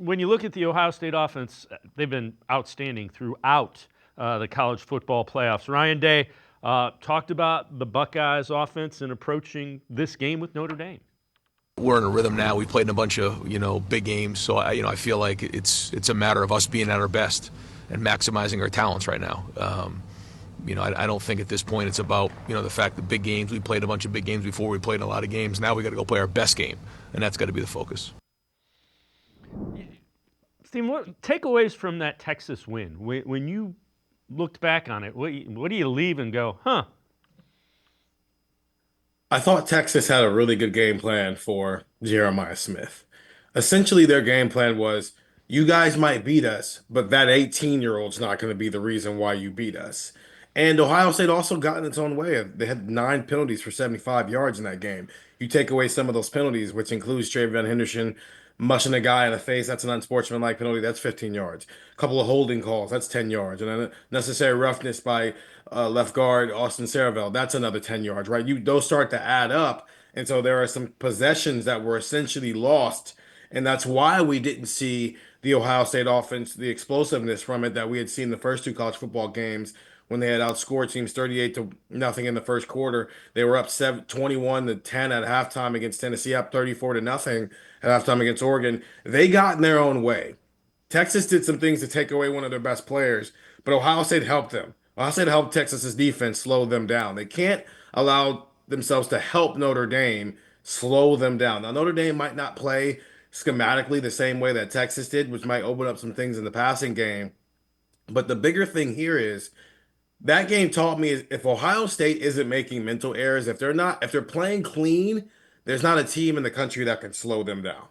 when you look at the Ohio State offense, they've been outstanding throughout the college football playoffs. Ryan Day talked about the Buckeyes offense and approaching this game with Notre Dame. We're in a rhythm now. We've played in a bunch of big games, so I feel like it's a matter of us being at our best and maximizing our talents right now. I don't think at this point it's about the fact that big games. We played a bunch of big games before. We played in a lot of games. Now we got to go play our best game, and that's got to be the focus. Steve, what takeaways from that Texas win? When you looked back on it, what do you leave and go, huh? I thought Texas had a really good game plan for Jeremiah Smith. Essentially, their game plan was you guys might beat us, but that 18-year-old's not going to be the reason why you beat us. And Ohio State also got in its own way. They had 9 penalties for 75 yards in that game. You take away some of those penalties, which includes Travion Henderson mushing a guy in the face, that's an unsportsmanlike penalty, that's 15 yards. A couple of holding calls, that's 10 yards. And a necessary roughness by left guard Austin Saravell, that's another 10 yards, right? Those start to add up. And so there are some possessions that were essentially lost. And that's why we didn't see the Ohio State offense, the explosiveness from it that we had seen the first two college football games when they had outscored teams 38-0 in the first quarter. They were up 21-10 at halftime against Tennessee, up 34-0 at halftime against Oregon. They got in their own way. Texas did some things to take away one of their best players, but Ohio State helped them. Ohio State helped Texas's defense slow them down. They can't allow themselves to help Notre Dame slow them down. Now, Notre Dame might not play schematically the same way that Texas did, which might open up some things in the passing game. But the bigger thing here is that game taught me if Ohio State isn't making mental errors, if they're playing clean, there's not a team in the country that can slow them down.